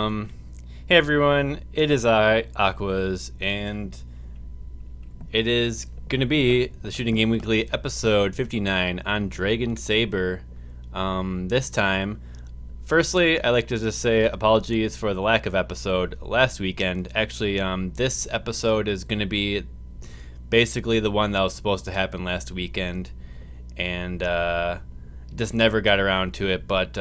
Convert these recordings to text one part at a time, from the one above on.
Hey everyone, it is I, Aquas, and it is going to be the Shooting Game Weekly episode 59 on Dragon Saber. This time, firstly, I'd like to just say apologies for the lack of episode last weekend. Actually, this episode is going to be basically the one that was supposed to happen last weekend, and just never got around to it, but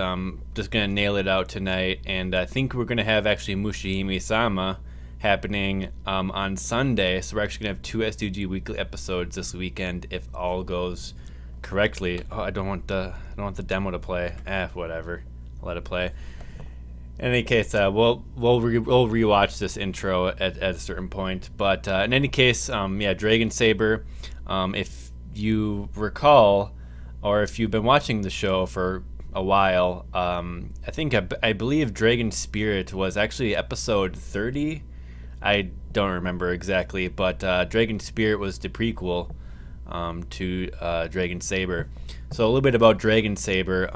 just gonna nail it out tonight. And I think we're gonna have actually Mushihime Sama happening on Sunday, so we're actually gonna have two STG weekly episodes this weekend if all goes correctly. Oh, I don't want the demo to play. Whatever, I'll let it play. In any case, we'll rewatch this intro at a certain point. But in any case, Dragon Saber. If you recall, or if you've been watching the show for a while, I believe Dragon Spirit was actually episode 30. I don't remember exactly, but Dragon Spirit was the prequel to Dragon Saber. So a little bit about Dragon Saber.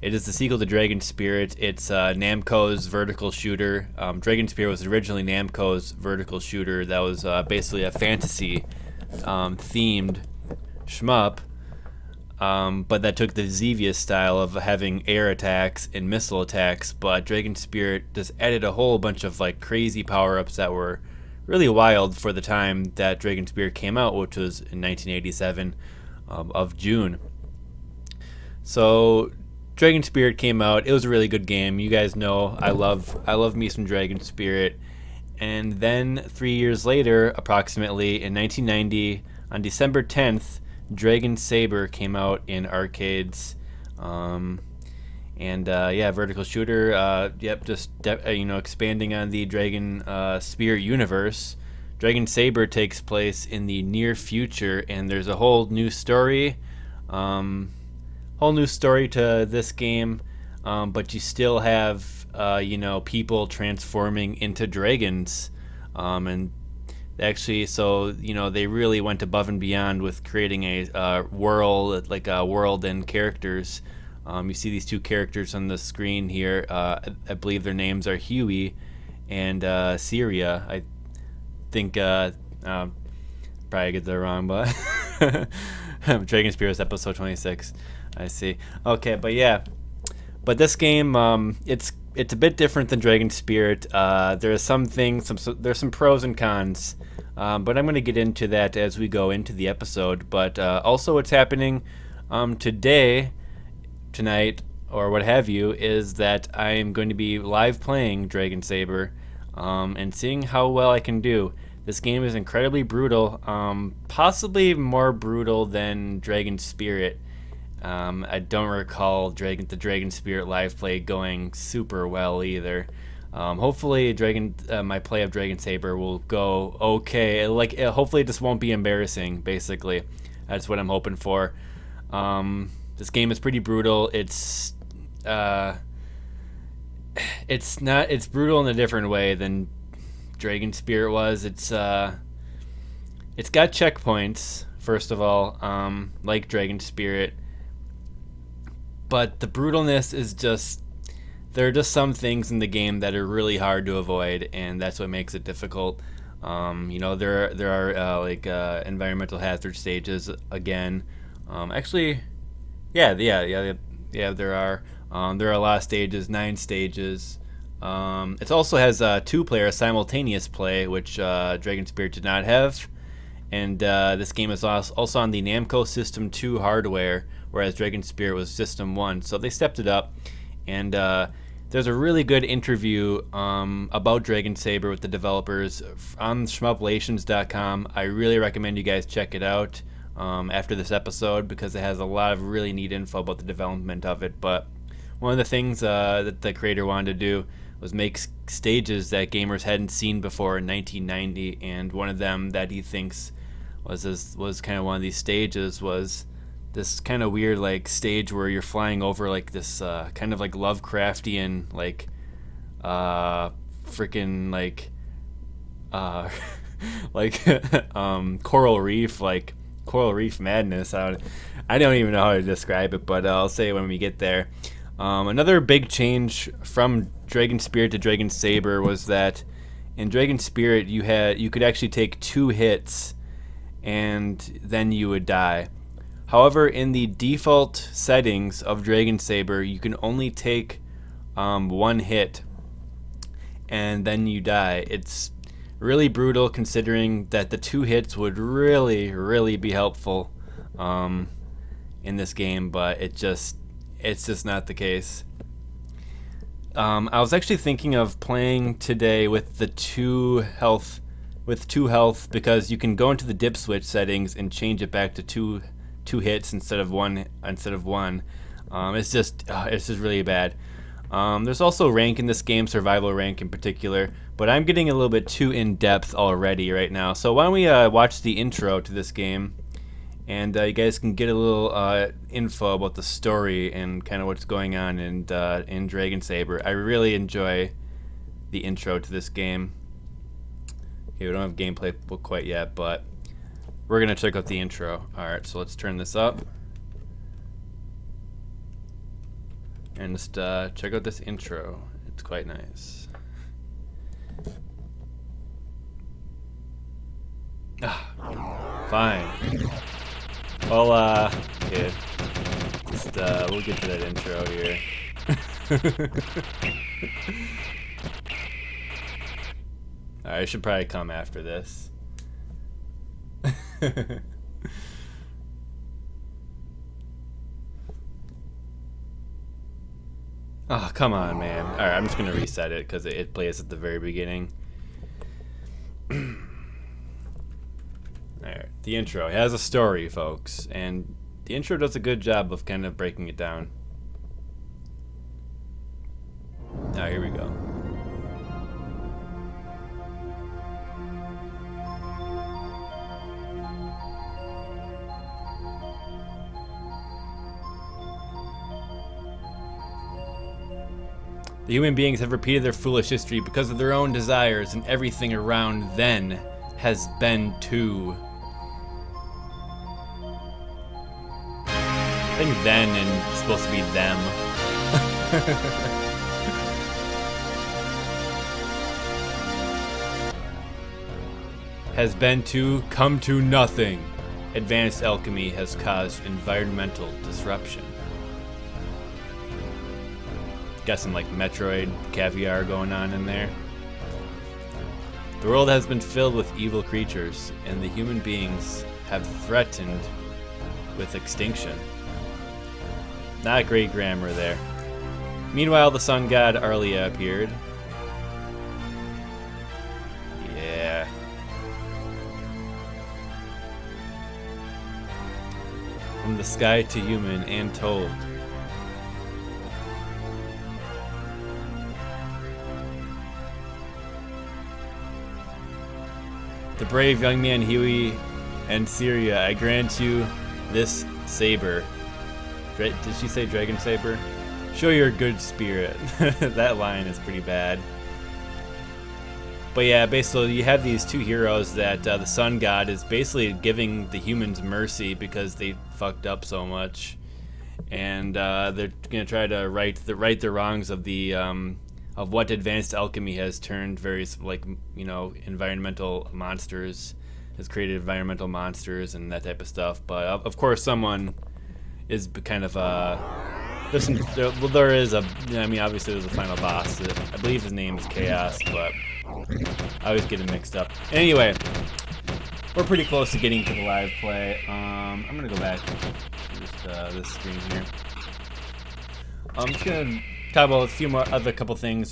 It is the sequel to Dragon Spirit. It's Namco's vertical shooter. Dragon Spirit was originally Namco's vertical shooter that was basically a fantasy themed shmup. But that took the Xevious style of having air attacks and missile attacks, but Dragon Spirit just added a whole bunch of like crazy power-ups that were really wild for the time that Dragon Spirit came out, which was in 1987 of June. So Dragon Spirit came out. It was a really good game. You guys know I love me some Dragon Spirit. And then 3 years later, approximately in 1990, on December 10th, Dragon Saber came out in arcades, vertical shooter. Expanding on the Dragon Spirit universe. Dragon Saber takes place in the near future, and there's a whole new story, to this game, but you still have people transforming into dragons, and actually, so they really went above and beyond with creating a world, like a world and characters. You see these two characters on the screen here. I believe their names are Huey and Syria. I think probably get that wrong, but Dragon Spears episode 26. I see. Okay, but this game, it's a bit different than Dragon Spirit. There's some pros and cons, but I'm going to get into that as we go into the episode. But also what's happening tonight, or what have you, is that I am going to be live playing Dragon Saber and seeing how well I can do. This game is incredibly brutal, possibly more brutal than Dragon Spirit. I don't recall the Dragon Spirit live play going super well either. Hopefully, my play of Dragon Saber will go okay. Hopefully, it just won't be embarrassing. Basically, that's what I'm hoping for. This game is pretty brutal. It's brutal in a different way than Dragon Spirit was. It's got checkpoints, first of all, like Dragon Spirit. But the brutalness is there are just some things in the game that are really hard to avoid, and that's what makes it difficult. There are environmental hazard stages again. There are. There are a lot of stages, 9 stages. It also has 2-player simultaneous play, which Dragon Spirit did not have. And this game is also on the Namco System 2 hardware, whereas Dragon Spirit was System 1. So they stepped it up. And there's a really good interview about Dragon Saber with the developers on shmuplations.com. I really recommend you guys check it out after this episode, because it has a lot of really neat info about the development of it. But one of the things that the creator wanted to do was make stages that gamers hadn't seen before in 1990, and one of them that he thinks was kind of one of these stages was this kind of weird like stage where you're flying over like this kind of like Lovecraftian coral reef madness. I don't even know how to describe it, but I'll say it when we get there. Another big change from Dragon Spirit to Dragon Saber was that in Dragon Spirit you could actually take 2 hits and then you would die. However, in the default settings of Dragon Saber, you can only take 1 hit and then you die. It's really brutal considering that the 2 hits would really be helpful in this game, but it's just not the case. I was actually thinking of playing today with the 2 health because you can go into the dip switch settings and change it back to two hits instead of one. It's just really bad. There's also rank in this game, survival rank in particular, but I'm getting a little bit too in depth already right now. So why don't we watch the intro to this game, and you guys can get a little info about the story and kind of what's going on in Dragon Saber. I really enjoy the intro to this game. Okay, we don't have gameplay quite yet, but we're gonna check out the intro. Alright, so let's turn this up and just check out this intro. It's quite nice. Fine. Well, okay. Just we'll get to that intro here. Alright, I should probably come after this. Oh, come on, man. Alright, I'm just gonna reset it because it plays at the very beginning. Alright, the intro. It has a story, folks, and the intro does a good job of kind of breaking it down. Now, here we go. The human beings have repeated their foolish history because of their own desires, and everything around then has been too. I think then and it's supposed to be them. Has been to come to nothing. Advanced alchemy has caused environmental disruption. Got some like Metroid caviar going on in there. The world has been filled with evil creatures, and the human beings have threatened with extinction. Not great grammar there. Meanwhile, the sun god Arlia appeared. Yeah. From the sky to human and told. The brave young man Huey and Syria, I grant you this saber. Did she say Dragon Saber? Show your good spirit. That line is pretty bad. But yeah, basically you have these 2 heroes that the sun god is basically giving the humans mercy because they fucked up so much, and they're gonna try to right the wrongs of the of what advanced alchemy has turned various, like, you know, environmental monsters, has created environmental monsters and that type of stuff. But of course, someone is kind of there is a, I mean, obviously there's a final boss. I believe his name is Chaos, but I always get it mixed up. Anyway, we're pretty close to getting to the live play. I'm gonna go back to just this screen here. I'm just gonna talk about a few more couple things.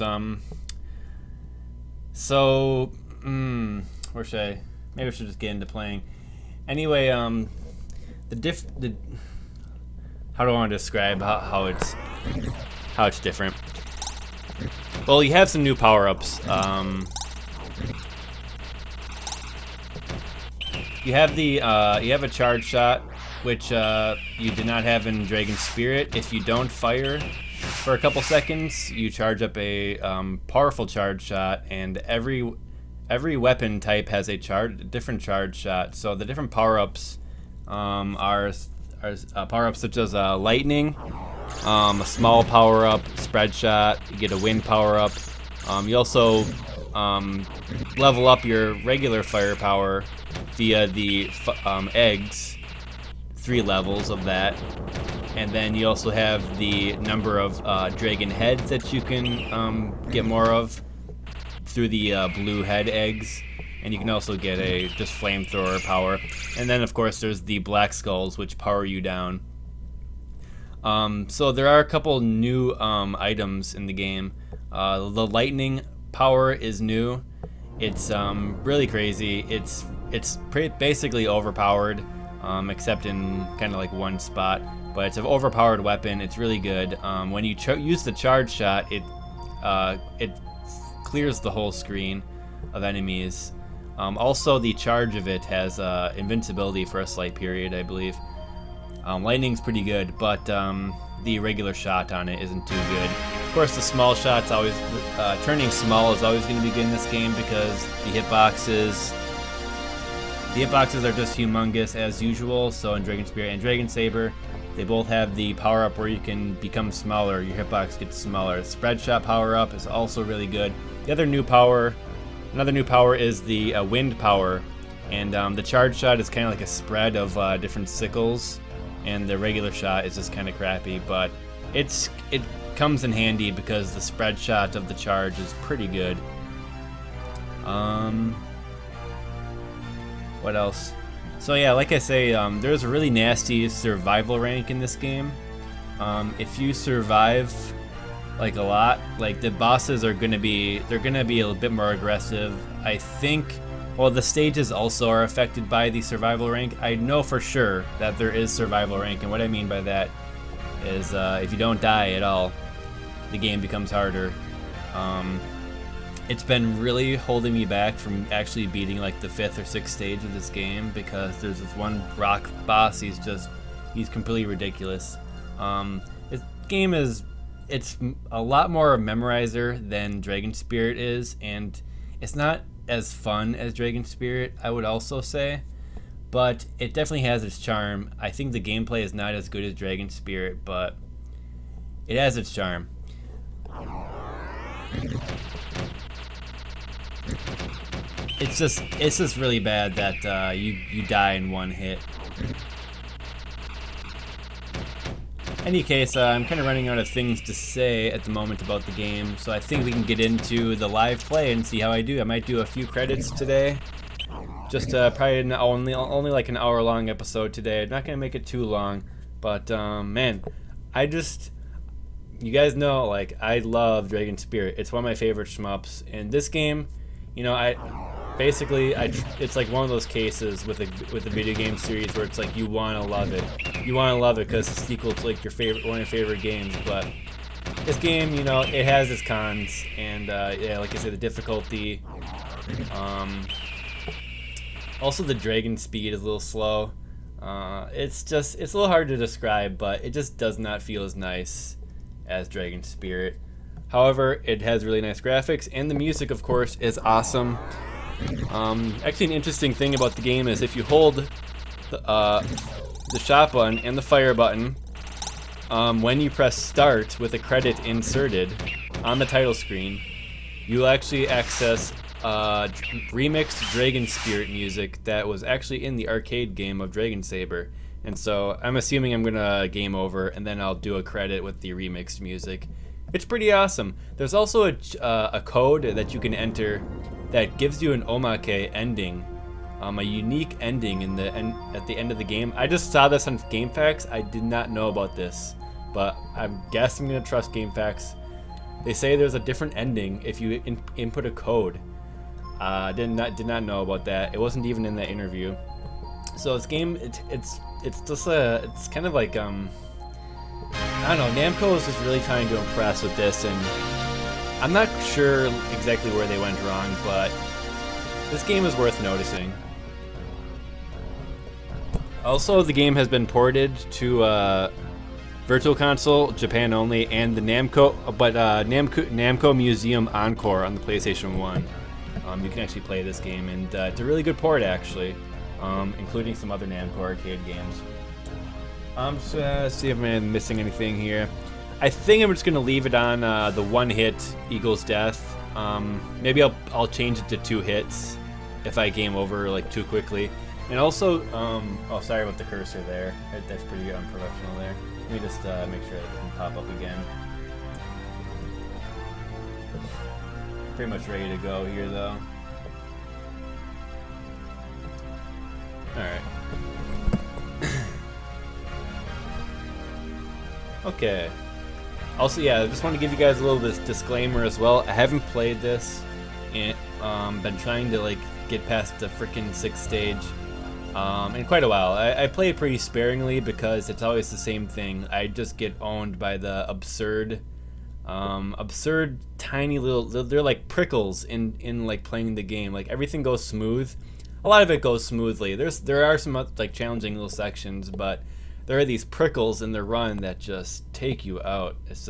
So where should I? Maybe I should just get into playing. Anyway, the how do I want to describe how it's different? Well, you have some new power-ups. You have a charge shot, which you did not have in Dragon Spirit. If you don't fire for a couple seconds, you charge up a powerful charge shot, and every weapon type has a different charge shot. So the different power-ups are power-ups such as lightning, a small power up, spread shot. You get a wind power up. You also level up your regular firepower via the eggs, 3 levels of that. And then you also have the number of dragon heads that you can get more of through the blue head eggs. And you can also get a just flamethrower power. And then of course there's the black skulls, which power you down. So there are a couple new items in the game. The lightning power is new. It's really crazy. It's basically overpowered, except in kind of like one spot. But it's an overpowered weapon. It's really good. When you use the charge shot, it clears the whole screen of enemies. Also, the charge of it has invincibility for a slight period, I believe. Lightning's pretty good, but the regular shot on it isn't too good. Of course, the small shot's always turning small is always going to be good in this game because the hitboxes are just humongous as usual. So in Dragon Spirit and Dragon Saber, they both have the power up where you can become smaller. Your hitbox gets smaller. The spread shot power up is also really good. Another new power is the wind power, and the charge shot is kind of like a spread of different sickles, and the regular shot is just kind of crappy, but it comes in handy because the spread shot of the charge is pretty good. What else? So yeah, like I say, there's a really nasty survival rank in this game. If you survive like a lot, like the bosses are gonna be a little bit more aggressive. I think, well, the stages also are affected by the survival rank. I know for sure that there is survival rank, and what I mean by that is if you don't die at all, the game becomes harder. It's been really holding me back from actually beating like the 5th or 6th stage of this game because there's this one rock boss. He's completely ridiculous. This game it's a lot more memorizer than Dragon Spirit is, and it's not as fun as Dragon Spirit, I would also say, but it definitely has its charm. I think the gameplay is not as good as Dragon Spirit, but it has its charm. It's just really bad that you die in one hit. Any case, I'm kind of running out of things to say at the moment about the game, so I think we can get into the live play and see how I do. I might do a few credits today. Just probably only like an hour-long episode today. Not gonna make it too long, but man, you guys know, like, I love Dragon Spirit. It's one of my favorite shmups, and this game, you know, it's like one of those cases with a video game series where it's like you want to love it. You want to love it because it's a sequel to like one of your favorite games. But this game, you know, it has its cons, and yeah, like I said, the difficulty. Also, the dragon speed is a little slow. It's a little hard to describe, but it just does not feel as nice as Dragon Spirit. However, it has really nice graphics, and the music, of course, is awesome. Actually, an interesting thing about the game is if you hold the shot button and the fire button, when you press start with a credit inserted on the title screen, you'll actually access remixed Dragon Spirit music that was actually in the arcade game of Dragon Saber. And so I'm assuming I'm gonna game over, and then I'll do a credit with the remixed music. It's pretty awesome. There's also a code that you can enter that gives you an omake ending, a unique ending at the end of the game. I just saw this on GameFAQs. I did not know about this, but I guess I'm gonna trust GameFAQs. They say there's a different ending if you input a code. Did not know about that. It wasn't even in that interview. So this game, it's kind of like I don't know. Namco is just really trying to impress with this, and I'm not sure exactly where they went wrong, but this game is worth noticing. Also, the game has been ported to Virtual Console, Japan only, and the Namco Museum Encore on the PlayStation 1. You can actually play this game, and it's a really good port, actually, including some other Namco arcade games. I'm just see if I'm missing anything here. I think I'm just gonna leave it on the 1 hit equals death. Maybe I'll change it to 2 hits if I game over like too quickly. And also, oh, sorry about the cursor there. That's pretty unprofessional there. Let me just make sure it doesn't pop up again. Pretty much ready to go here, though. Alright. Okay. Also, yeah, I just want to give you guys a little bit of disclaimer as well. I haven't played this and been trying to like get past the freaking 6th stage in quite a while. I play it pretty sparingly because it's always the same thing. I just get owned by the absurd tiny little, they're like prickles in like playing the game. Like everything goes smooth. A lot of it goes smoothly. There are some like challenging little sections, but there are these prickles in the run that just take you out. It's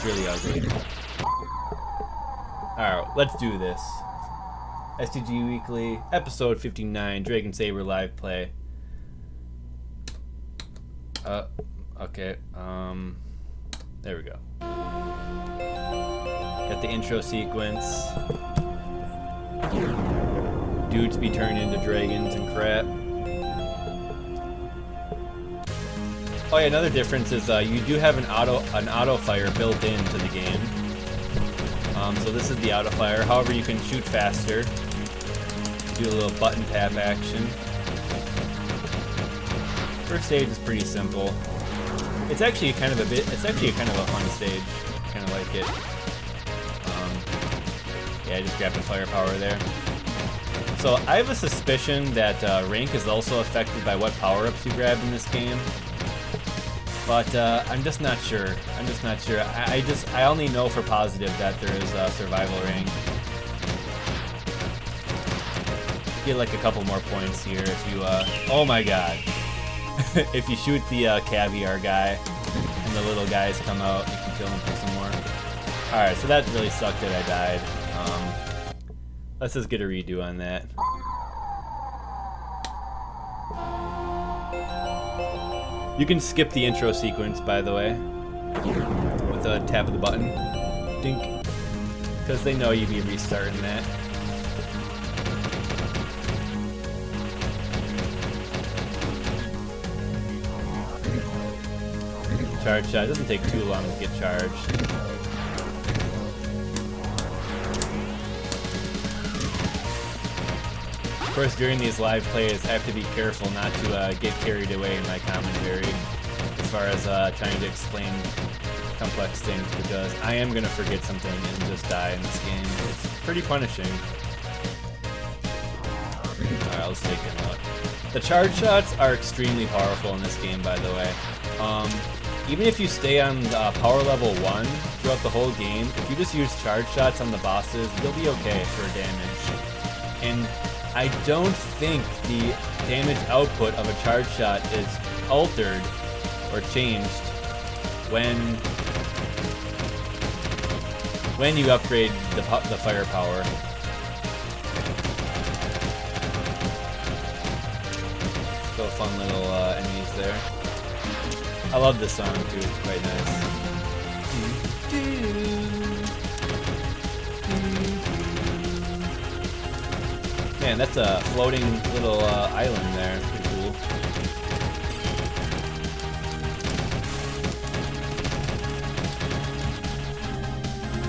really ugly. Alright, let's do this. STG Weekly, episode 59, Dragon Saber live play. Okay, there we go. Got the intro sequence. Dudes be turned into dragons and crap. Oh yeah, another difference is you do have an auto fire built into the game. So this is the auto fire. However, you can shoot faster. Do a little button tap action. First stage is pretty simple. It's actually kind of a fun stage. Kind of like it. Yeah, I just grabbed the firepower there. So I have a suspicion that rank is also affected by what power-ups you grab in this game. But I'm just not sure. I only know for positive that there is a survival rank. Get like a couple more points here if you, oh my god. If you shoot the caviar guy and the little guys come out, you can kill them for some more. Alright, so that really sucked that I died. Let's just get a redo on that. You can skip the intro sequence, by the way, with a tap of the button. Dink. Because they know you'd be restarting that. Charge shot. It doesn't take too long to get charged. Of course, during these live plays, I have to be careful not to get carried away in my commentary as far as trying to explain complex things, because I am going to forget something and just die in this game. It's pretty punishing. Alright, let's take him out. The charge shots are extremely powerful in this game, by the way. Even if you stay on power level 1 throughout the whole game, if you just use charge shots on the bosses, you'll be okay for damage. And I don't think the damage output of a charge shot is altered or changed when you upgrade the firepower. So fun little enemies there. I love this song too, it's quite nice. Man, that's a floating little island there. It's pretty cool.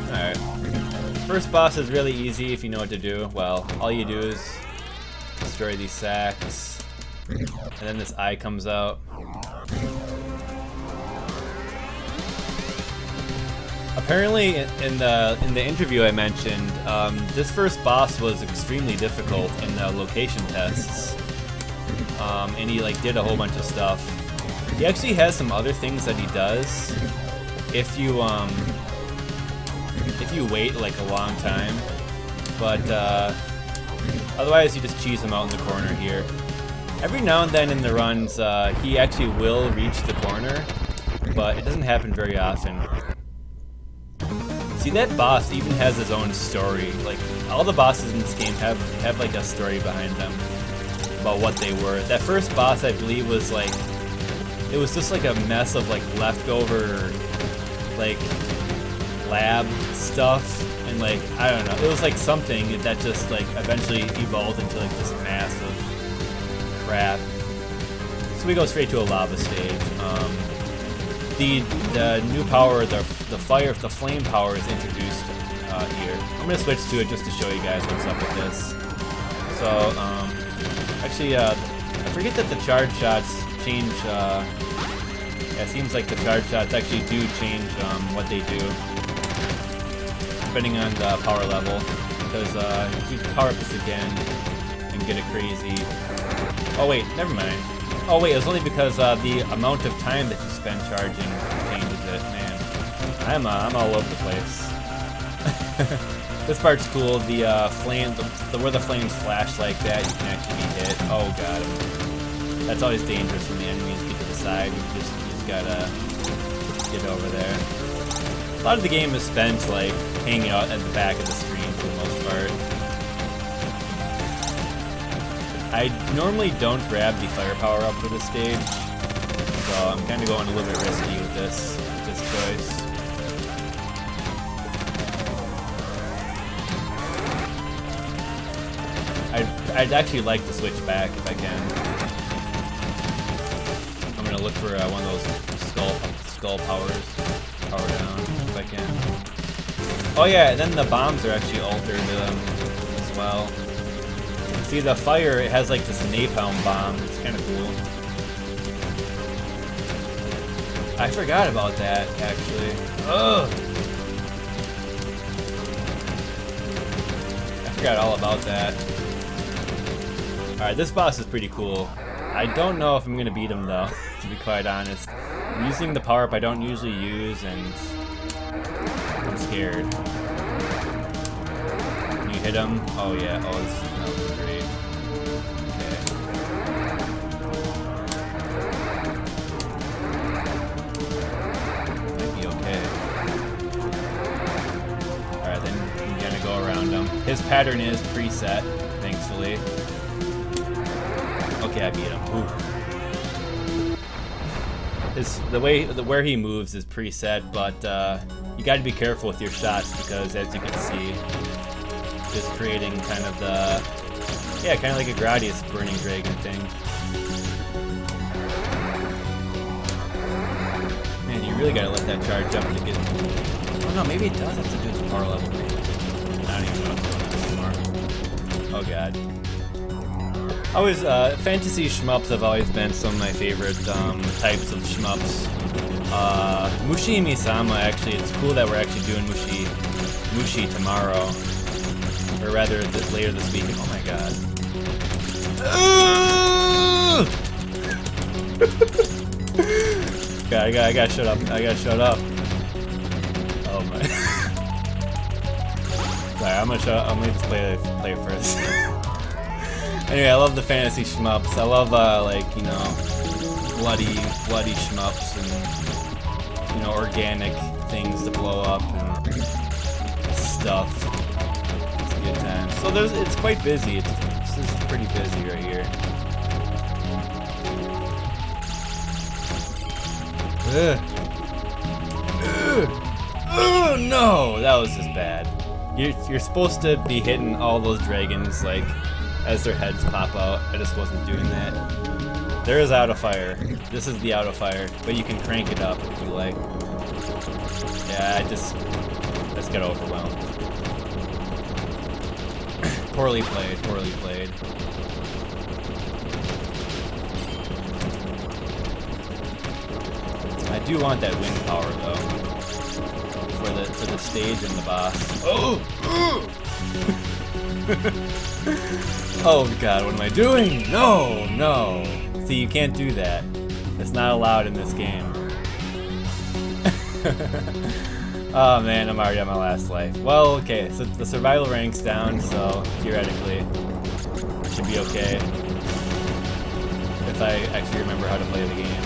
Alright. First boss is really easy if you know what to do. Well, all you do is destroy these sacks. And then this eye comes out. Apparently, in the interview I mentioned, this first boss was extremely difficult in the location tests, and he like did a whole bunch of stuff. He actually has some other things that he does if you wait like a long time, but otherwise you just cheese him out in the corner here. Every now and then in the runs, he actually will reach the corner, but it doesn't happen very often. See, that boss even has his own story. Like, all the bosses in this game have like a story behind them about what they were. That first boss, I believe, was like it was just like a mess of like leftover like lab stuff, and like I don't know, it was like something that just like eventually evolved into like this massive crap. So we go straight to a lava stage. The new power, the flame power is introduced here. I'm gonna switch to it just to show you guys what's up with this. So actually, I forget that the charge shots change. Yeah, it seems like the charge shots actually do change what they do depending on the power level. Because if you power up this again and get it crazy. Oh wait, never mind. Oh wait, it was only because the amount of time that you spend charging changes it. Man, I'm all over the place. This part's cool. The flame, where the flames flash like that, you can actually be hit. Oh god, that's always dangerous when the enemies get to the side. You just gotta get over there. A lot of the game is spent like hanging out at the back of the screen for the most part. I normally don't grab the firepower up for this stage, so I'm kind of going a little bit risky with this choice. I'd actually like to switch back if I can. I'm gonna look for one of those skull powers, power down if I can. Oh yeah, and then the bombs are actually altered as well. See, the fire, it has like this napalm bomb. It's kind of cool. I forgot about that, actually. Ugh! I forgot all about that. Alright, this boss is pretty cool. I don't know if I'm going to beat him, though, to be quite honest. I'm using the power-up I don't usually use, and I'm scared. Can you hit him? Oh, yeah. Oh, this is not great. His pattern is preset, thankfully. Okay, I beat him. Ooh. Where he moves is preset, but you got to be careful with your shots because, as you can see, just creating kind of kind of like a Gradius burning dragon thing. Man, you really got to let that charge up to get. Oh no, maybe it does have to do with the power level. Maybe. I don't even know. Oh god. Fantasy shmups have always been some of my favorite types of shmups. Mushi-Mi-sama, actually, it's cool that we're actually doing Mushi tomorrow. Or rather, later this week. Oh my god. God, I gotta shut up. I gotta shut up. Oh my. Sorry, I'm gonna just play first. Anyway, I love the fantasy shmups. I love like, you know, bloody shmups and, you know, organic things to blow up and stuff. It's a good time. So it's quite busy. It's pretty busy right here. Oh no, that was just bad. You're supposed to be hitting all those dragons like as their heads pop out. I just wasn't doing that. There is auto fire. This is the auto fire, but you can crank it up if you like. Yeah, I just got overwhelmed. Poorly played. I do want that wind power though. For the stage and the boss. Oh! Oh god, what am I doing? No! See, you can't do that. It's not allowed in this game. Oh man, I'm already on my last life. Well, okay, so the survival rank's down, so theoretically, it should be okay. If I actually remember how to play the game.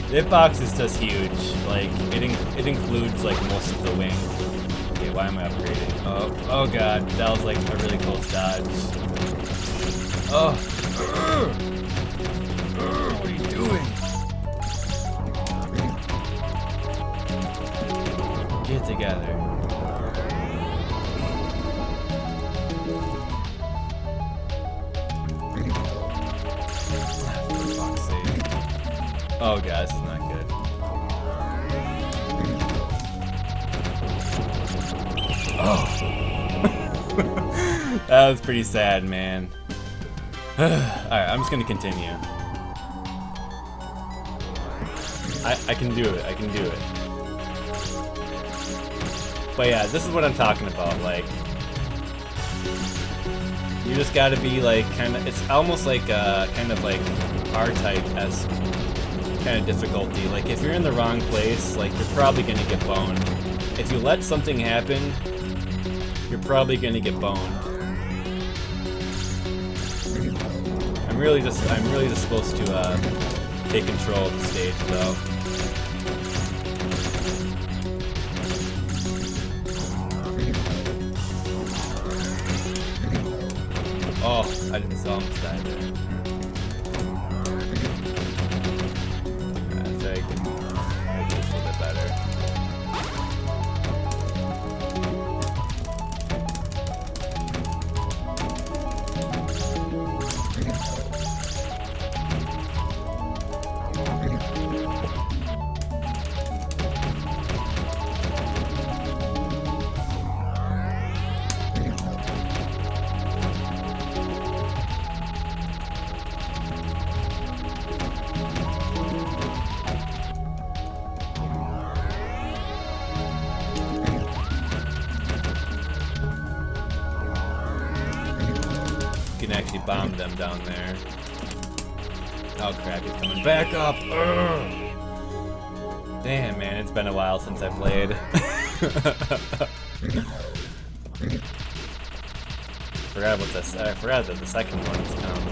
The hitbox is just huge. Like, it includes like most of the wing. Okay, why am I upgrading? Oh god, that was like a really close dodge. Oh, what are you doing? Get together. For fuck's sake. Oh god, this is not good. Oh. That was pretty sad, man. Alright, I'm just gonna continue. I can do it, I can do it. But yeah, this is what I'm talking about, like, you just gotta be like, it's almost like, kind of like R-type-esque kind of difficulty. Like, if you're in the wrong place, like, you're probably gonna get boned. If you let something happen, you're probably gonna get boned. I'm really just supposed to take control of the stage, though. Oh, I didn't almost die there. I think it's a little bit better. Can actually bomb them down there. Oh crap, he's coming back up! Ugh. Damn, man, it's been a while since I played. I forgot that the second one's come.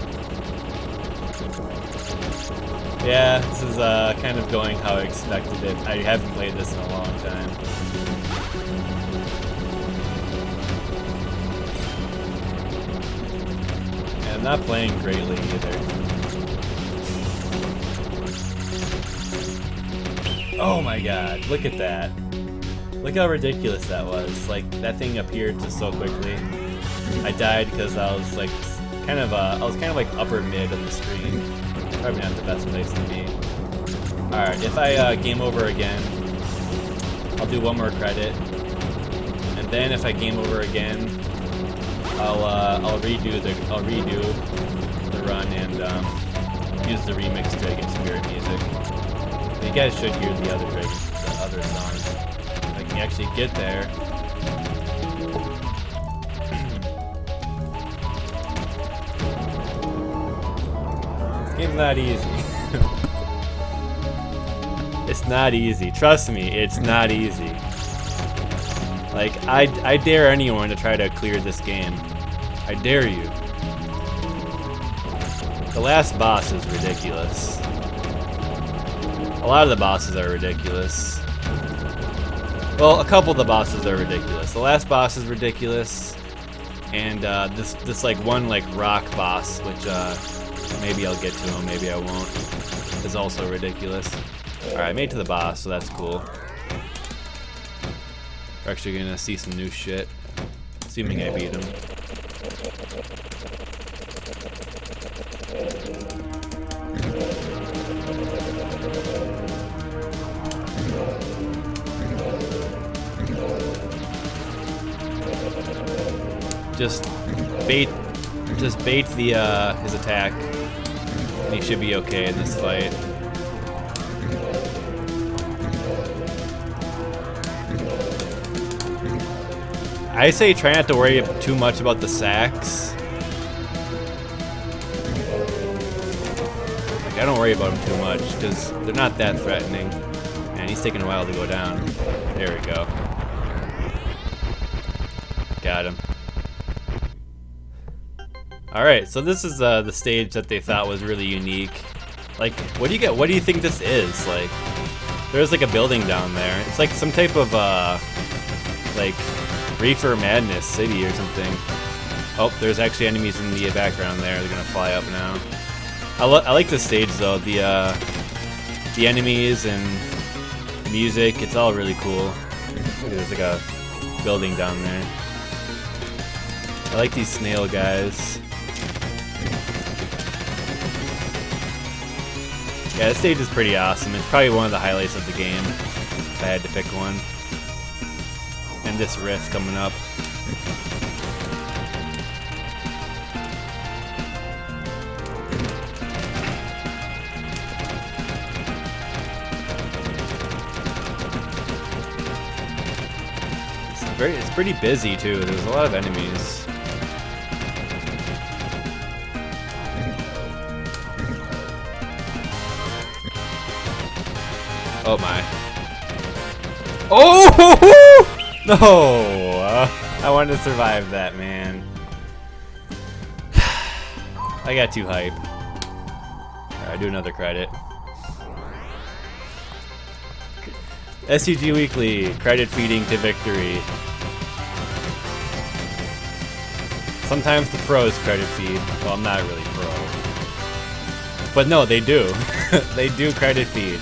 Yeah, this is kind of going how I expected it. I haven't played this in a long time. I'm not playing greatly either. Oh my god, look at that. Look how ridiculous that was. Like, that thing appeared just so quickly. I died because I was like, kind of like upper mid of the screen. Probably not the best place to be. Alright, if I game over again, I'll do one more credit. And then if I game over again, I'll redo the run and use the remix Dragon Spirit music. You guys should hear the other songs. I can actually get there. This game's not easy. It's not easy. Trust me, it's not easy. Like, I dare anyone to try to clear this game. I dare you. The last boss is ridiculous. A lot of the bosses are ridiculous. Well, a couple of the bosses are ridiculous. The last boss is ridiculous. And this like one like rock boss, which maybe I'll get to him, maybe I won't, is also ridiculous. Alright, I made it to the boss, so that's cool. We're actually gonna see some new shit, assuming I beat him. Just bait the his attack, and he should be okay in this fight. I say try not to worry too much about the sacks. Like, I don't worry about them too much because they're not that threatening. And he's taking a while to go down. There we go. Got him. Alright, so this is the stage that they thought was really unique. Like, what do you get? What do you think this is? Like, there's like a building down there. It's like some type of like Reefer Madness City or something. Oh, there's actually enemies in the background there. They're gonna fly up now. I like the stage though. The enemies and music, it's all really cool. There's like a building down there. I like these snail guys. Yeah, this stage is pretty awesome. It's probably one of the highlights of the game, if I had to pick one. And this riff coming up. It's pretty busy too. There's a lot of enemies. Oh my. Oh! No! I wanted to survive that, man. I got too hype. Alright, do another credit. STG Weekly, credit feeding to victory. Sometimes the pros credit feed. Well, I'm not really pro. But no, they do. They do credit feed.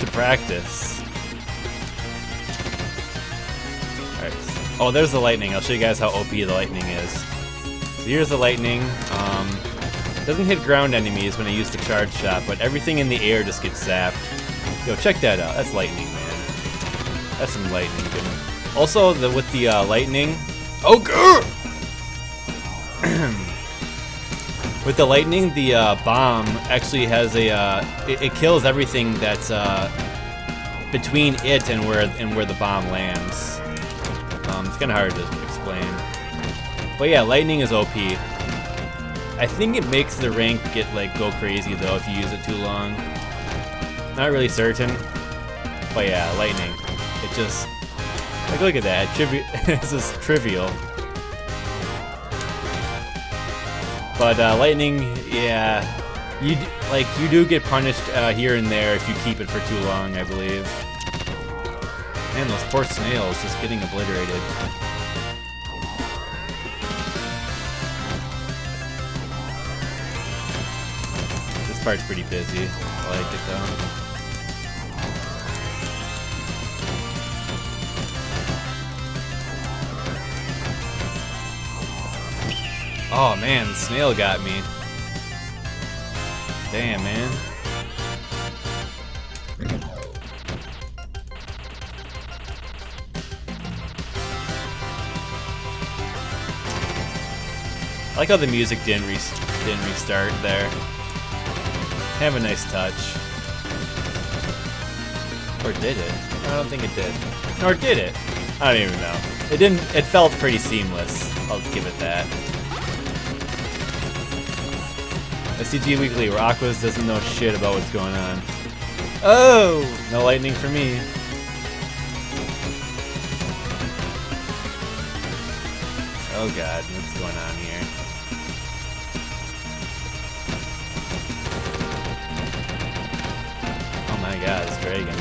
To practice. Alright. Oh, there's the lightning. I'll show you guys how OP the lightning is. So here's the lightning. Doesn't hit ground enemies when I use the charge shot, but everything in the air just gets zapped. Yo, check that out. That's lightning, man. That's some lightning. Also, with the lightning. Oh, grr! With the lightning, the bomb actually has a. It kills everything that's between it and where the bomb lands. It's kind of hard to explain. But yeah, lightning is OP. I think it makes the rank go crazy though if you use it too long. Not really certain, but yeah, lightning. It just look at that. It's just trivial. But lightning, yeah, you do get punished here and there if you keep it for too long, I believe. Man, those poor snails just getting obliterated. This part's pretty busy. I like it though. Oh man, the snail got me. Damn, man. I like how the music didn't restart there. Have a nice touch. Or did it? I don't think it did. Or did it? I don't even know. It didn't. It felt pretty seamless. I'll give it that. STG Weekly, where Aquas doesn't know shit about what's going on. Oh! No lightning for me. Oh god, what's going on here? Oh my god, it's Dragon.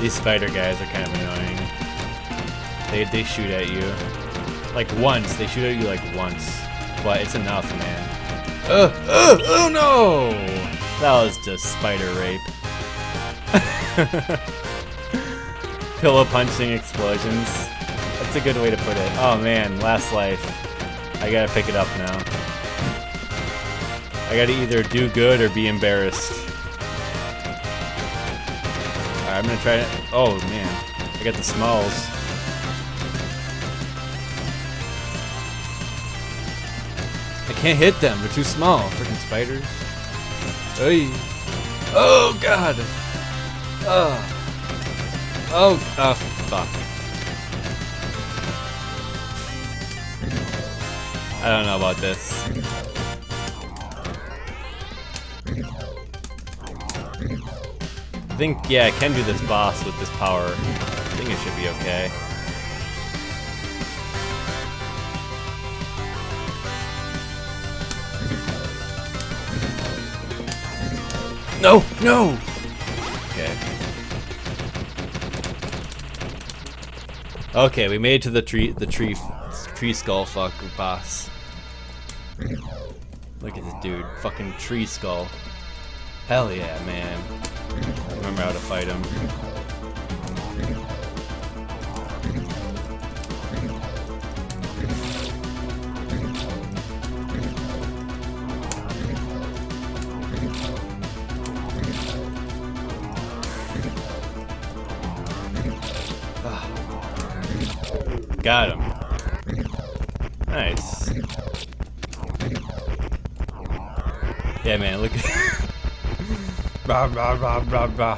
These spider guys are kind of annoying. They shoot at you. Like once. They shoot at you like once. But it's enough, man. Oh no! That was just spider rape. Pillow punching explosions. That's a good way to put it. Oh man, last life. I gotta pick it up now. I gotta either do good or be embarrassed. Alright, I'm gonna try to. Oh man. I got the smalls. I can't hit them, they're too small. Freaking spiders. Oy. Oh god! Oh, fuck. I don't know about this. I think, yeah, I can do this boss with this power. I think it should be okay. No! No! Okay. Okay, we made it to the tree skull fuck boss. Look at this dude, fucking tree skull. Hell yeah, man. Remember how to fight him. Got him. Nice. Yeah, man, look at bah, bah, bah, bah, bah.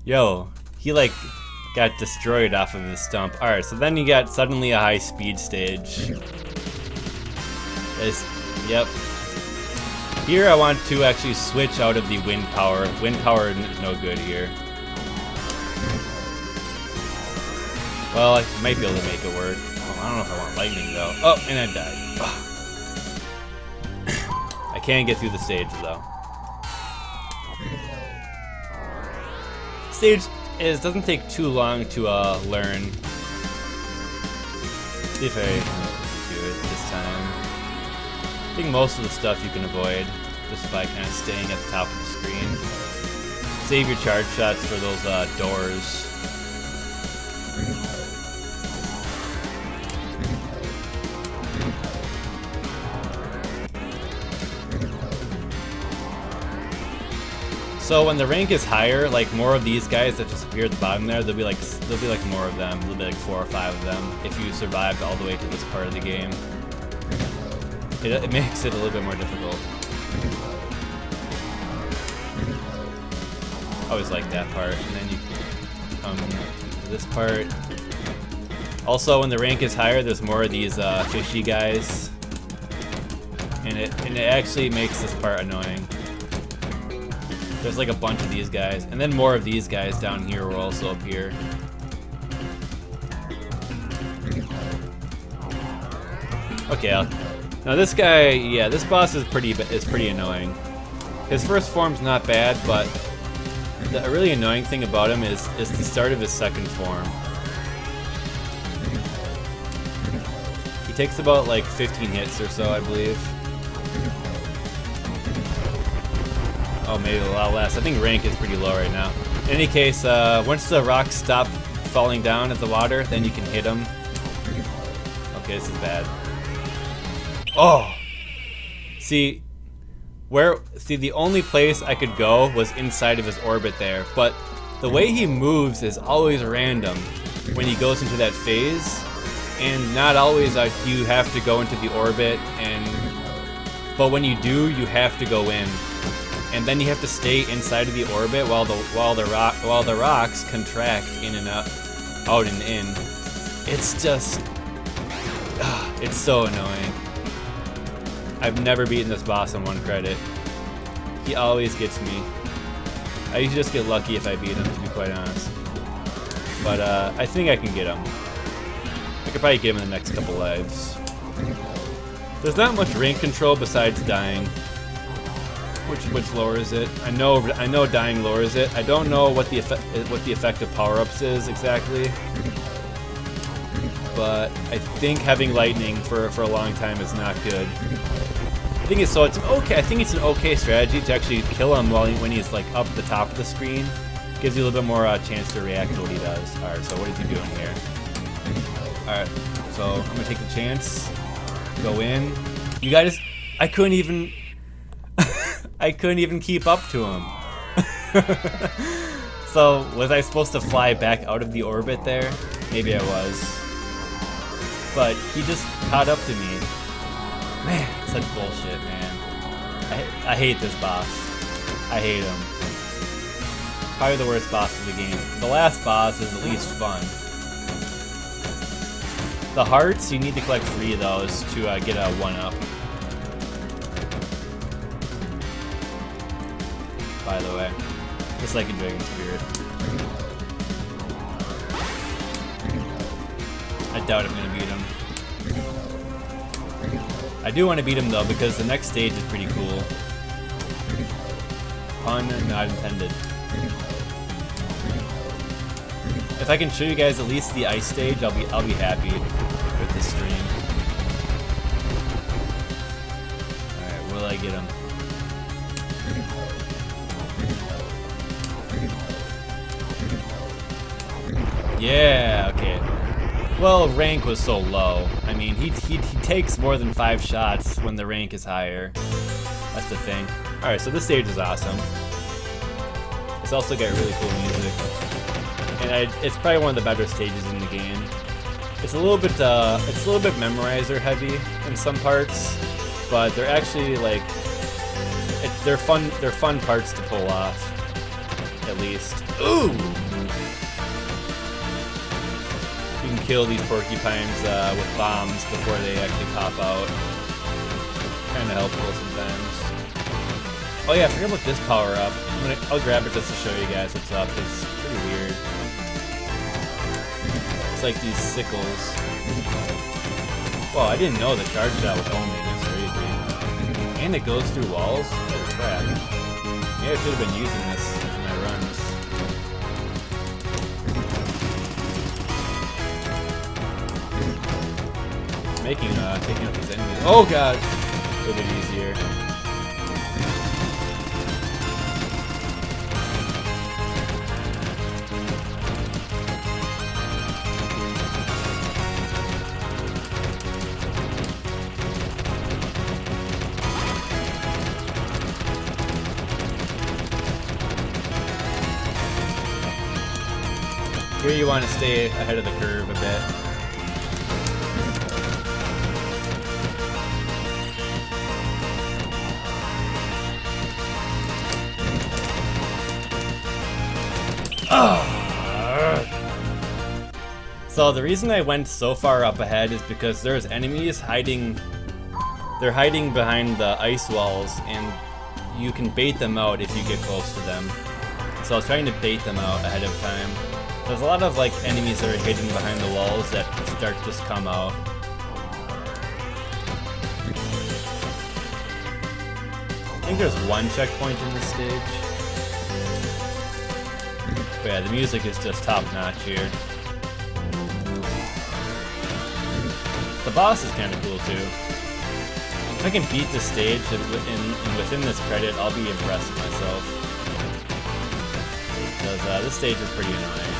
Yo, he like got destroyed off of his stump. Alright, so then you got suddenly a high speed stage. Yep. Here I want to actually switch out of the wind power. Wind power is no good here. Well, I might be able to make it work. Oh, I don't know if I want lightning though. Oh, and I died. I can't get through the stage though. Stage doesn't take too long to learn. See if I do it this time. I think most of the stuff you can avoid just by kind of staying at the top of the screen. Save your charge shots for those doors. So when the rank is higher, like more of these guys that just appear at the bottom there, there'll be like more of them. There'll be like 4 or 5 of them if you survived all the way to this part of the game. It makes it a little bit more difficult. I always like that part, and then you come to this part. Also, when the rank is higher, there's more of these fishy guys, and it actually makes this part annoying. There's like a bunch of these guys, and then more of these guys down here will also appear. Okay, now this guy, yeah, this boss is pretty annoying. His first form's not bad, but the really annoying thing about him is the start of his second form. He takes about like 15 hits or so, I believe. Oh, maybe a lot less. I think rank is pretty low right now. In any case, once the rocks stop falling down at the water, then you can hit them. Okay, this is bad. Oh! See, the only place I could go was inside of his orbit there, but the way he moves is always random when he goes into that phase, and not always you have to go into the orbit, but when you do, you have to go in. And then you have to stay inside of the orbit while the rocks contract in and out and in. It's just, it's so annoying. I've never beaten this boss on 1 credit. He always gets me. I usually just get lucky if I beat him, to be quite honest. But I think I can get him. I could probably get him in the next couple lives. There's not much rank control besides dying. Which lowers it. I know dying lowers it. I don't know what the effect of power-ups is exactly, but I think having lightning for a long time is not good. I think it's okay. I think it's an okay strategy to actually kill him when he's like up the top of the screen. Gives you a little bit more chance to react to what he does. All right, so what is he doing here? All right, so I'm gonna take the chance. Go in. You guys, I couldn't even keep up to him. So, was I supposed to fly back out of the orbit there? Maybe I was. But he just caught up to me. Man, such bullshit, man. I hate this boss. I hate him. Probably the worst boss of the game. The last boss is at least fun. The hearts, you need to collect 3 of those to get a 1-up. By the way, just like in Dragon Spirit. I doubt I'm gonna beat him. I do want to beat him though because the next stage is pretty cool. Pun not intended. If I can show you guys at least the ice stage, I'll be happy with this stream. All right, will I get him? Yeah, okay. Well, rank was so low. I mean, he takes more than 5 shots when the rank is higher. That's the thing. All right, so this stage is awesome. It's also got really cool music, and it's probably one of the better stages in the game. It's a little bit memorizer heavy in some parts, but they're actually like they're fun parts to pull off, at least. Ooh. You can kill these porcupines with bombs before they actually pop out. Kind of helpful sometimes. Oh yeah, I forgot about this power up. I'll grab it just to show you guys what's up. It's pretty weird. It's like these sickles. Whoa, I didn't know the charge shot was homing. It's crazy. And it goes through walls? Holy crap. Maybe I should have been using this in my runs. Taking out these enemies. Oh god! A little bit easier. Here you want to stay ahead of the curve a bit. So the reason I went so far up ahead is because there's enemies hiding. They're hiding behind the ice walls, and you can bait them out if you get close to them. So I was trying to bait them out ahead of time. There's a lot of like enemies that are hidden behind the walls that start to just come out. I think there's one checkpoint in this stage. But yeah, the music is just top notch here. The boss is kind of cool too. If I can beat this stage and within this credit, I'll be impressed with myself. Because this stage is pretty annoying,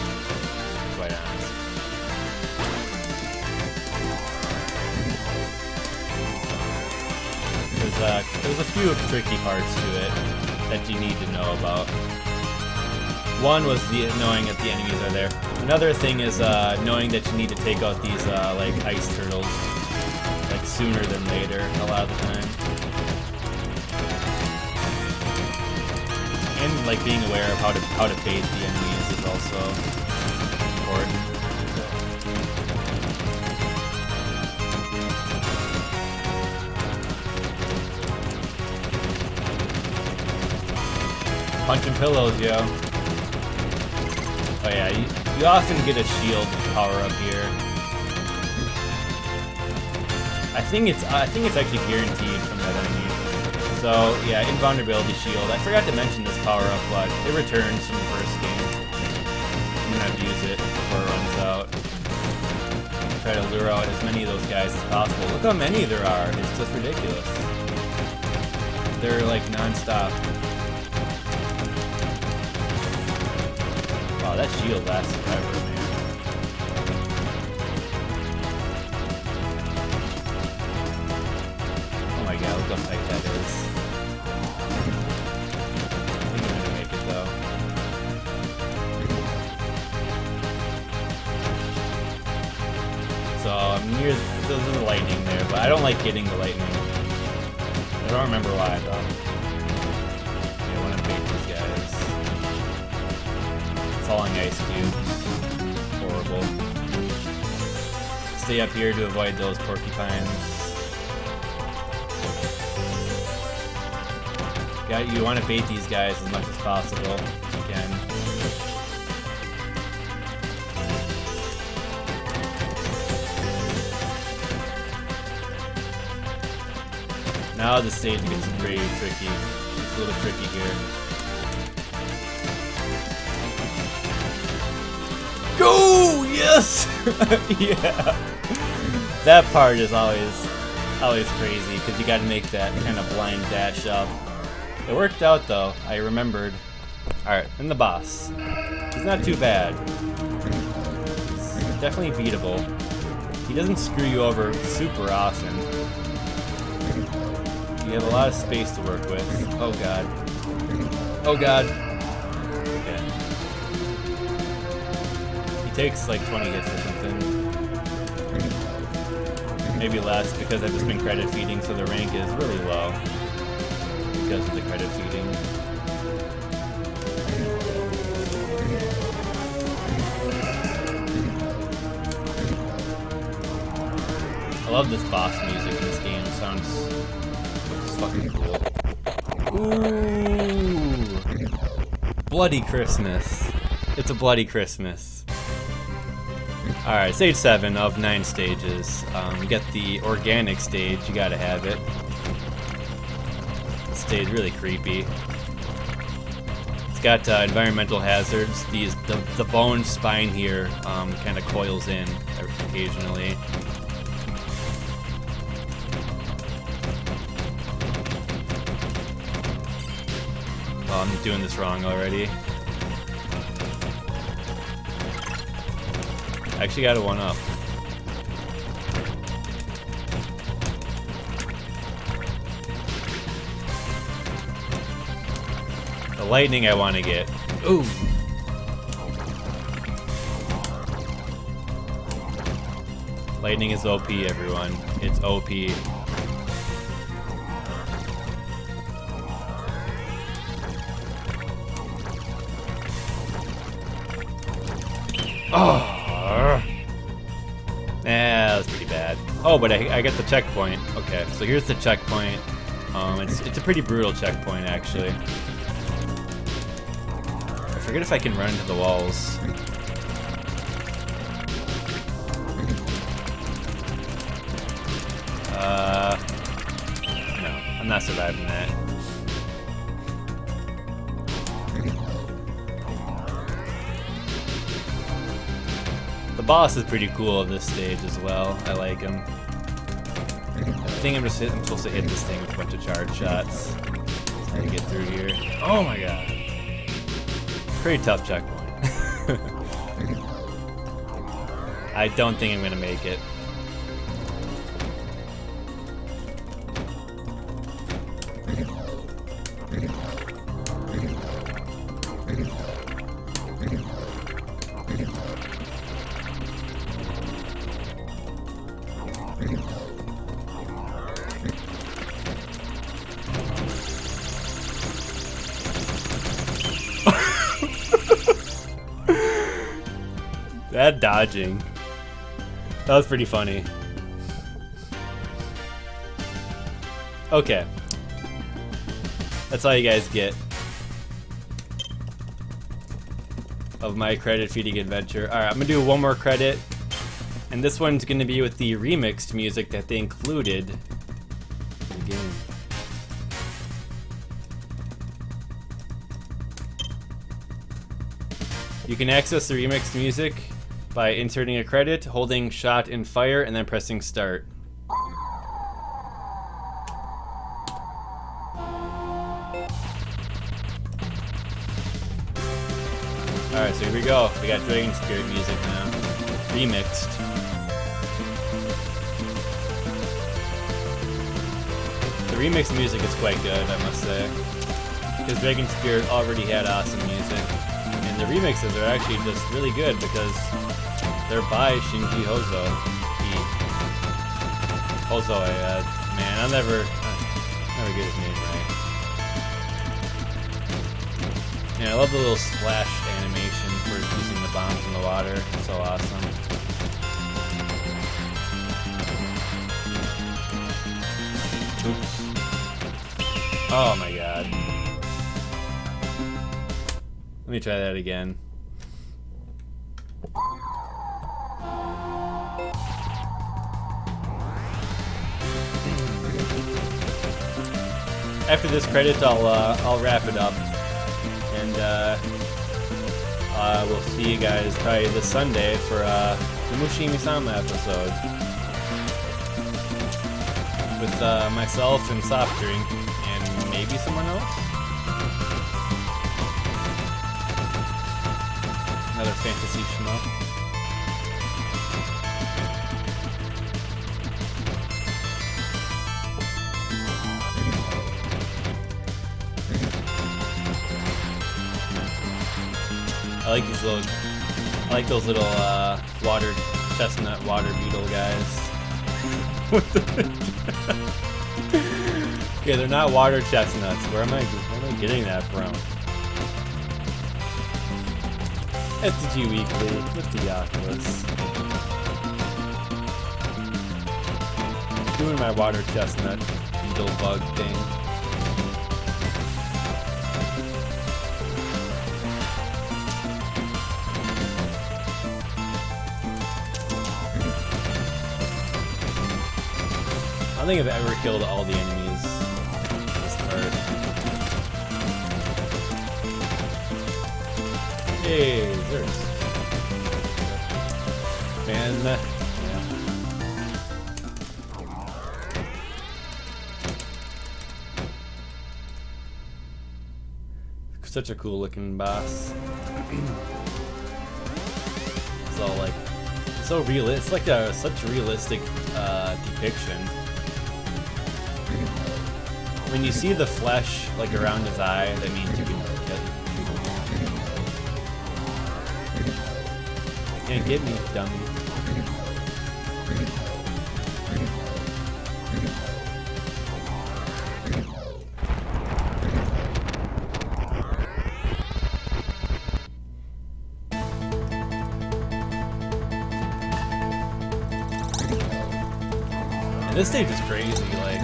quite honest. There's a few tricky parts to it that you need to know about. One was knowing that the enemies are there. Another thing is knowing that you need to take out these like ice turtles like sooner than later a lot of the time. And like being aware of how to bait the enemies is also important. Punching pillows, yo. Oh yeah, you often get a shield power up here. I think it's actually guaranteed from that enemy. So yeah, invulnerability shield. I forgot to mention this power up, but it returns from the first game. I'm gonna have to use it before it runs out. Try to lure out as many of those guys as possible. Look how many there are. It's just ridiculous. They're like non-stop. Wow, that shield lasts forever, man. Oh my god, look how tight that is. I think I'm gonna make it though. So I'm near the lightning there, but I don't like getting the lightning. I don't remember why though. I want to bait these guys. Falling ice cubes. Horrible. Stay up here to avoid those porcupines. You want to bait these guys as much as possible if you can. Now the stage gets pretty tricky. It's a little tricky here. Go! Yes! Yeah. That part is always crazy because you got to make that kind of blind dash up. It worked out though. I remembered. All right, and the boss. He's not too bad. He's definitely beatable. He doesn't screw you over super often. You have a lot of space to work with. Oh god. Oh god. Okay. He takes like 20 hits or something. Maybe less because I've just been credit feeding, so the rank is really low because of the credit feeding. I love this boss music in this game. It sounds fucking cool. Ooh! Bloody Christmas. It's a bloody Christmas. Alright, stage 7 of 9 stages. You get the organic stage, you gotta have it. This stage really creepy. It's got environmental hazards. The bone spine here kind of coils in occasionally. Oh, I'm doing this wrong already. I actually got a 1-up. The lightning I want to get. Ooh! Lightning is OP, everyone. It's OP. Oh! That was pretty bad. Oh, but I got the checkpoint. Okay, so here's the checkpoint. It's a pretty brutal checkpoint, actually. I forget if I can run into the walls. No, I'm not surviving that. The boss is pretty cool of this stage as well. I like him. I think I'm supposed to hit this thing with a bunch of charge shots. That's how you get through here. Oh my god. Pretty tough checkpoint. I don't think I'm gonna make it. That dodging. That was pretty funny. Okay. That's all you guys get of my credit feeding adventure. Alright, I'm gonna do one more credit. And this one's gonna be with the remixed music that they included in the game. You can access the remixed music by inserting a credit, holding shot and fire, and then pressing start. Alright, so here we go. We got Dragon Spirit music now. Remixed. The remixed music is quite good, I must say. Because Dragon Spirit already had awesome music. And the remixes are actually just really good because they're by Shinji Hozo. Man, I'll never get his name right. And I love the little splash animation for using the bombs in the water. It's so awesome. Oops. Oh my god. Let me try that again. After this credit, I'll wrap it up, and we'll see you guys probably this Sunday for the Mushimi-sama episode with myself and Soft Drink and maybe someone else. Another fantasy shmup. I like those little water chestnut water beetle guys. What the? Okay, they're not water chestnuts. Where am I getting that from? STG Weekly with the Aquas. Doing my water chestnut beetle bug thing. I don't think I've ever killed all the enemies this part. Hey, there's man. Yeah. Such a cool looking boss. It's all like so real. It's like such a realistic depiction. When you see the flesh like around his eye, that means you can get it. You can't get me, dummy. And this stage is crazy, like.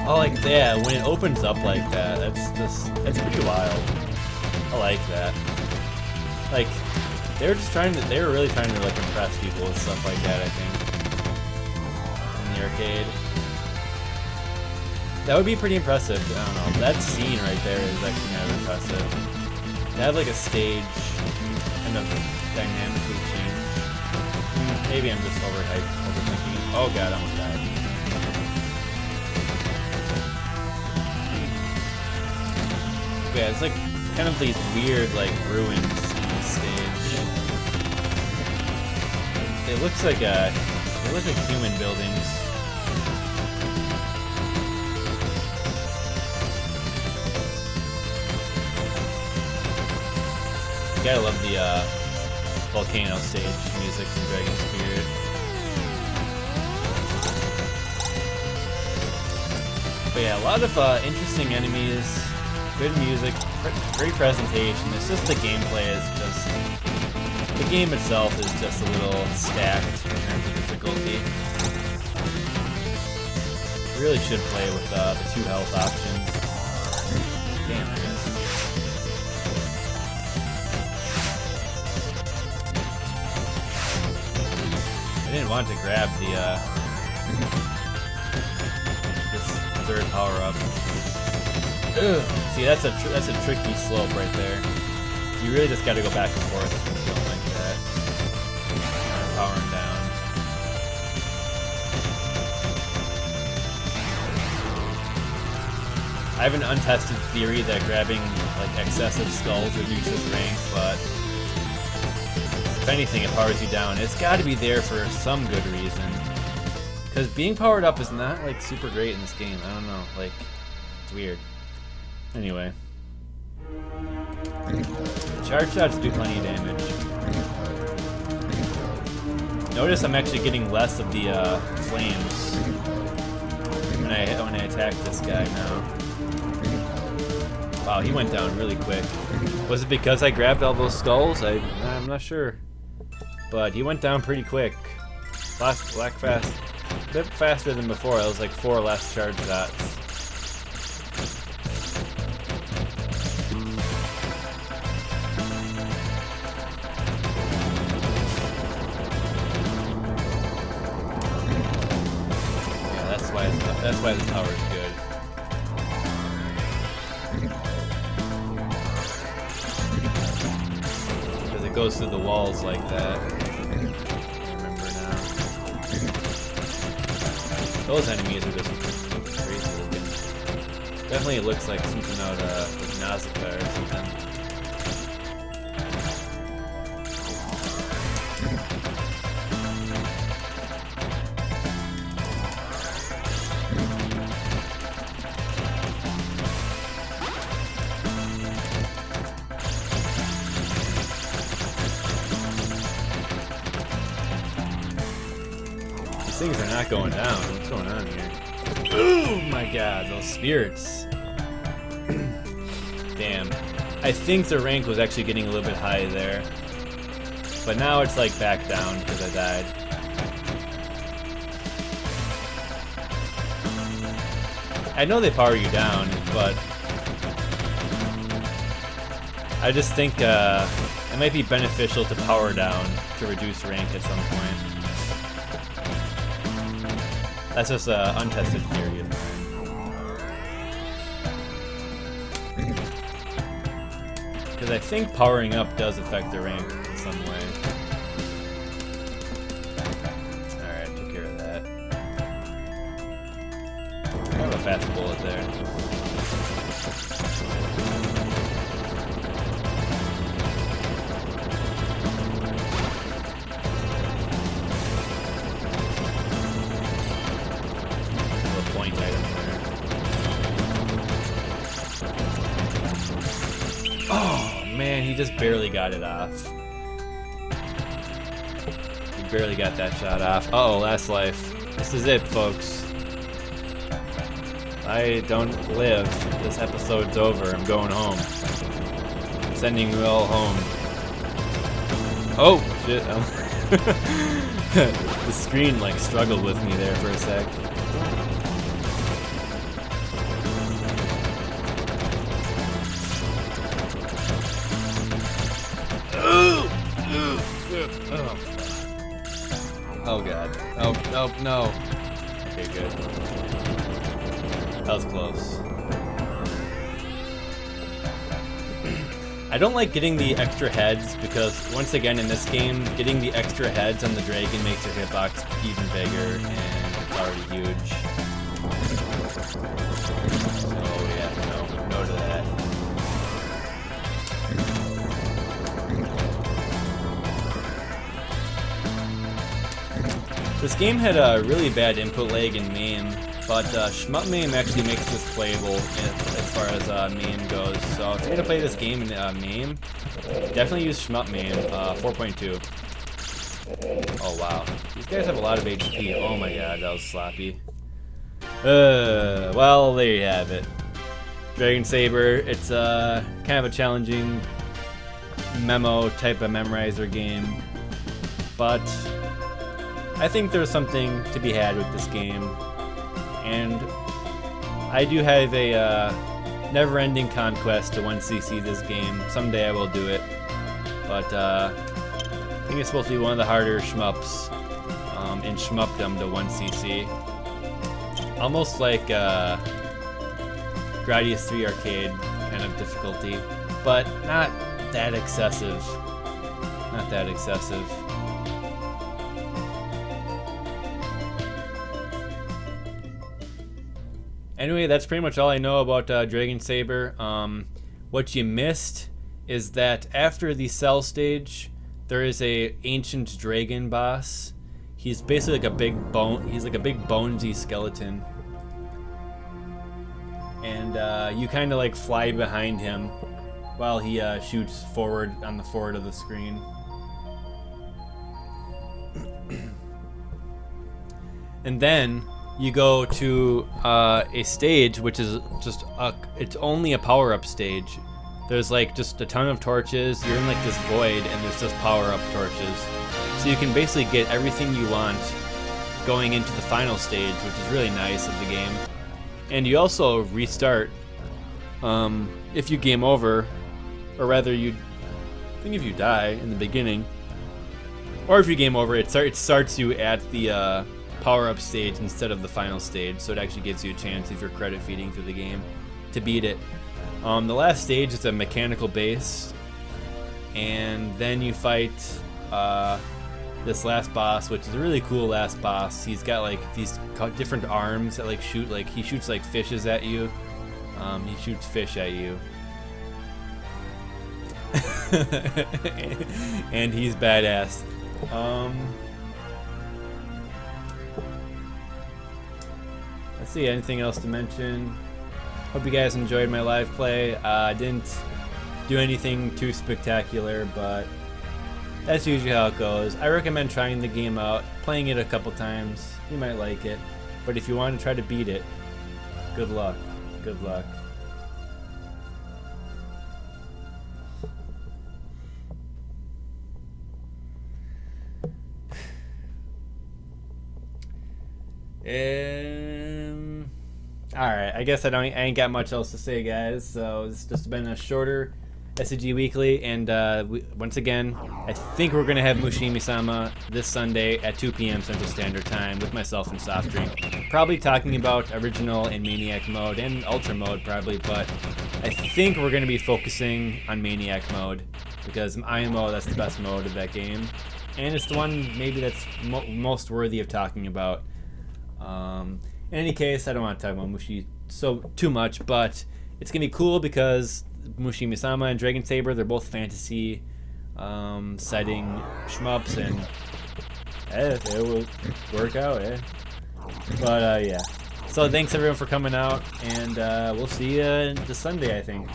Oh, like yeah, when it opens up like that, that's pretty wild. I like that. Like, they were really trying to like impress people with stuff like that, I think. In the arcade. That would be pretty impressive, I don't know. That scene right there is actually kind of impressive. They have like a stage kind of dynamically changed. Maybe I'm just overthinking. Oh god, I almost died. Yeah, it's like kind of these weird like ruins on the stage. It looks like human buildings. You gotta love the volcano stage music from Dragon Spirit. But yeah, a lot of interesting enemies. Good music, great presentation. It's just the gameplay is just... The game itself is just a little stacked in terms of difficulty. Really should play with the 2 health option. Damn, I guess. I didn't want to grab the this 3rd power-up. Ugh. See, that's a tricky slope right there. You really just gotta go back and forth if you don't like that. Powering down. I have an untested theory that grabbing like excessive skulls reduces rank, but if anything, it powers you down. It's gotta be there for some good reason. Because being powered up is not like super great in this game. I don't know, like, it's weird. Anyway. Charge shots do plenty of damage. Notice I'm actually getting less of the flames when I attack this guy now. Wow, he went down really quick. Was it because I grabbed all those skulls? I'm not sure. But he went down pretty quick. Fast, a bit faster than before. It was like 4 less charge shots. That's why the tower is good. Because it goes through the walls like that. Those enemies are just crazy looking. Definitely looks like something out of like Nausicaa or something. These things are not going down. What's going on here? Oh my god, those spirits. Damn. I think the rank was actually getting a little bit high there. But now it's like back down because I died. I know they power you down, but I just think it might be beneficial to power down to reduce rank at some point. That's just an untested theory of mine. Because I think powering up does affect the rank in some way. Alright, took care of that. I have a fast bullet there. Oh man, he just barely got it off. He barely got that shot off. Uh-oh, last life. This is it, folks. If I don't live, this episode's over. I'm going home. I'm sending you all home. Oh, shit. The screen like struggled with me there for a sec. Oh god. Oh, no, no. Okay, good. That was close. I don't like getting the extra heads because, once again in this game, getting the extra heads on the dragon makes your hitbox even bigger, and it's already huge. So yeah, no to that. This game had a really bad input lag in MAME, but Shmup MAME actually makes this playable as far as MAME goes. So if you're gonna play this game in MAME, definitely use Shmup MAME 4.2. Oh wow, these guys have a lot of HP. Oh my god, that was sloppy. Well, there you have it. Dragon Saber. It's kind of a challenging memo type of memorizer game, but I think there's something to be had with this game, and I do have a never-ending conquest to 1cc this game. Someday I will do it, but I think it's supposed to be one of the harder shmups in shmupdom to 1cc. Almost like Gradius 3 Arcade kind of difficulty, but not that excessive. Not that excessive. Anyway, that's pretty much all I know about Dragon Saber. What you missed is that after the cell stage, there is a ancient dragon boss. He's basically like a big bone. He's like a big bonesy skeleton, and you kind of like fly behind him while he shoots forward on the forward of the screen. And then you go to a stage which is just it's only a power-up stage. There's like just a ton of torches. You're in like this void and there's just power-up torches. So you can basically get everything you want going into the final stage, which is really nice of the game. And you also restart if you game over, or rather I think if you die in the beginning, or if you game over, it starts you at the power-up stage instead of the final stage, so it actually gives you a chance, if you're credit feeding through the game, to beat it. The last stage is a mechanical base, and then you fight this last boss, which is a really cool last boss. He's got like these different arms that like shoot, like he shoots like fishes at you. He shoots fish at you. And he's badass. Let's see, anything else to mention? Hope you guys enjoyed my live play. I didn't do anything too spectacular, but that's usually how it goes. I recommend trying the game out, playing it a couple times. You might like it, but if you want to try to beat it, good luck. Good luck. Alright, I guess I ain't got much else to say, guys. So it's just been a shorter STG Weekly, and once again, I think we're gonna have Mushimi-sama this Sunday at 2 p.m. Central Standard Time with myself and Soft Drink. Probably talking about Original and Maniac mode and Ultra mode, probably, but I think we're gonna be focusing on Maniac mode because IMO, that's the best mode of that game, and it's the one maybe that's most worthy of talking about. In any case, I don't want to talk about Mushi too much, but it's gonna be cool because Mushimi-sama and Dragon Saber, they're both fantasy setting shmups, and it will work out, But yeah. So thanks everyone for coming out, and we'll see you this Sunday, I think.